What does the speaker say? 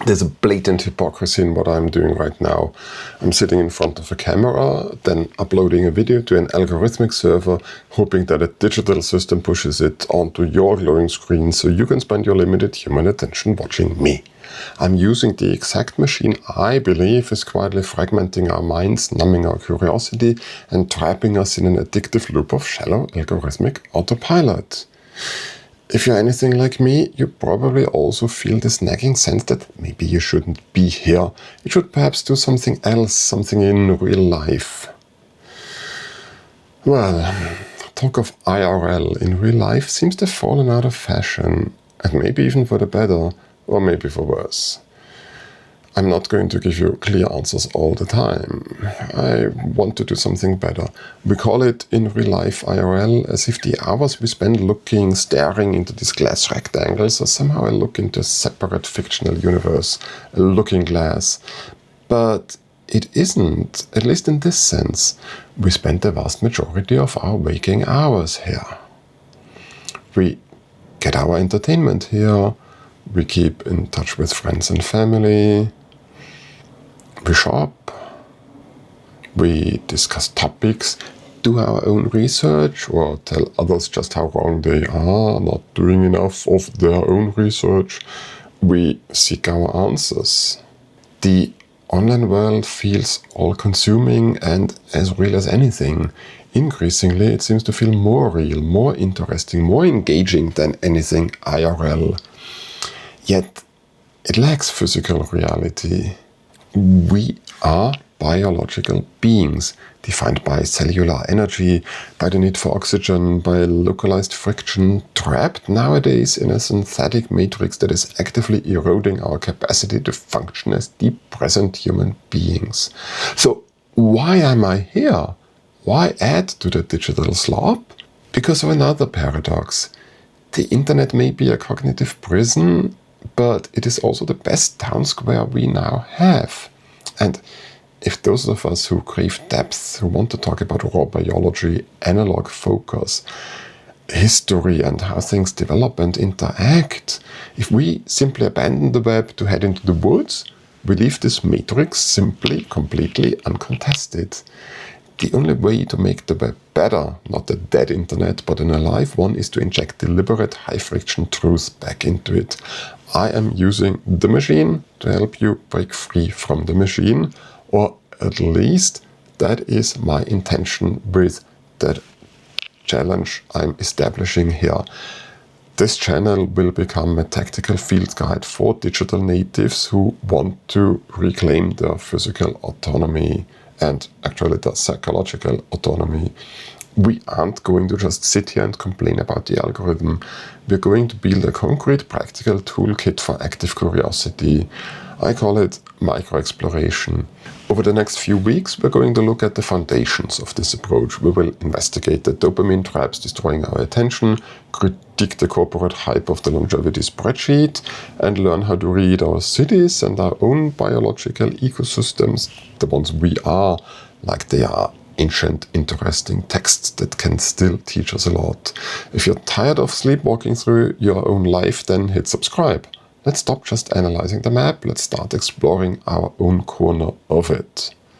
There's a blatant hypocrisy in what I'm doing right now. I'm sitting in front of a camera, then uploading a video to an algorithmic server, hoping that a digital system pushes it onto your glowing screen so you can spend your limited human attention watching me. I'm using the exact machine I believe is quietly fragmenting our minds, numbing our curiosity, and trapping us in an addictive loop of shallow algorithmic autopilot. If you're anything like me, you probably also feel this nagging sense that maybe you shouldn't be here. You should perhaps do something else, something in real life. Well, talk of IRL in real life seems to have fallen out of fashion, and maybe even for the better, or maybe for worse. I'm not going to give you clear answers all the time. I want to do something better. We call it in real life IRL as if the hours we spend looking, staring into these glass rectangles are somehow a look into a separate fictional universe, a looking glass. But it isn't, at least in this sense. We spend the vast majority of our waking hours here. We get our entertainment here. We keep in touch with friends and family. We shop, we discuss topics, do our own research, or tell others just how wrong they are, not doing enough of their own research. We seek our answers. The online world feels all-consuming and as real as anything. Increasingly, it seems to feel more real, more interesting, more engaging than anything IRL. Yet, it lacks physical reality. We are biological beings, defined by cellular energy, by the need for oxygen, by localized friction, trapped nowadays in a synthetic matrix that is actively eroding our capacity to function as deep present human beings. So why am I here? Why add to the digital slop? Because of another paradox. The internet may be a cognitive prison, but it is also the best town square we now have. And if those of us who crave depth, who want to talk about raw biology, analog focus, history and how things develop and interact, if we simply abandon the web to head into the woods, we leave this matrix simply, completely uncontested. The only way to make the web better, not a dead internet, but an alive one, is to inject deliberate high-friction truth back into it. I am using the machine to help you break free from the machine, or at least that is my intention with that challenge I'm establishing here. This channel will become a tactical field guide for digital natives who want to reclaim their physical autonomy and actually the psychological autonomy. We aren't going to just sit here and complain about the algorithm. We're going to build a concrete, practical toolkit for active curiosity. I call it micro-exploration. Over the next few weeks, we're going to look at the foundations of this approach. We will investigate the dopamine traps destroying our attention, critique the corporate hype of the longevity spreadsheet, and learn how to read our cities and our own biological ecosystems, the ones we are, like they are ancient, interesting texts that can still teach us a lot. If you're tired of sleepwalking through your own life, then hit subscribe. Let's stop just analyzing the map, let's start exploring our own corner of it.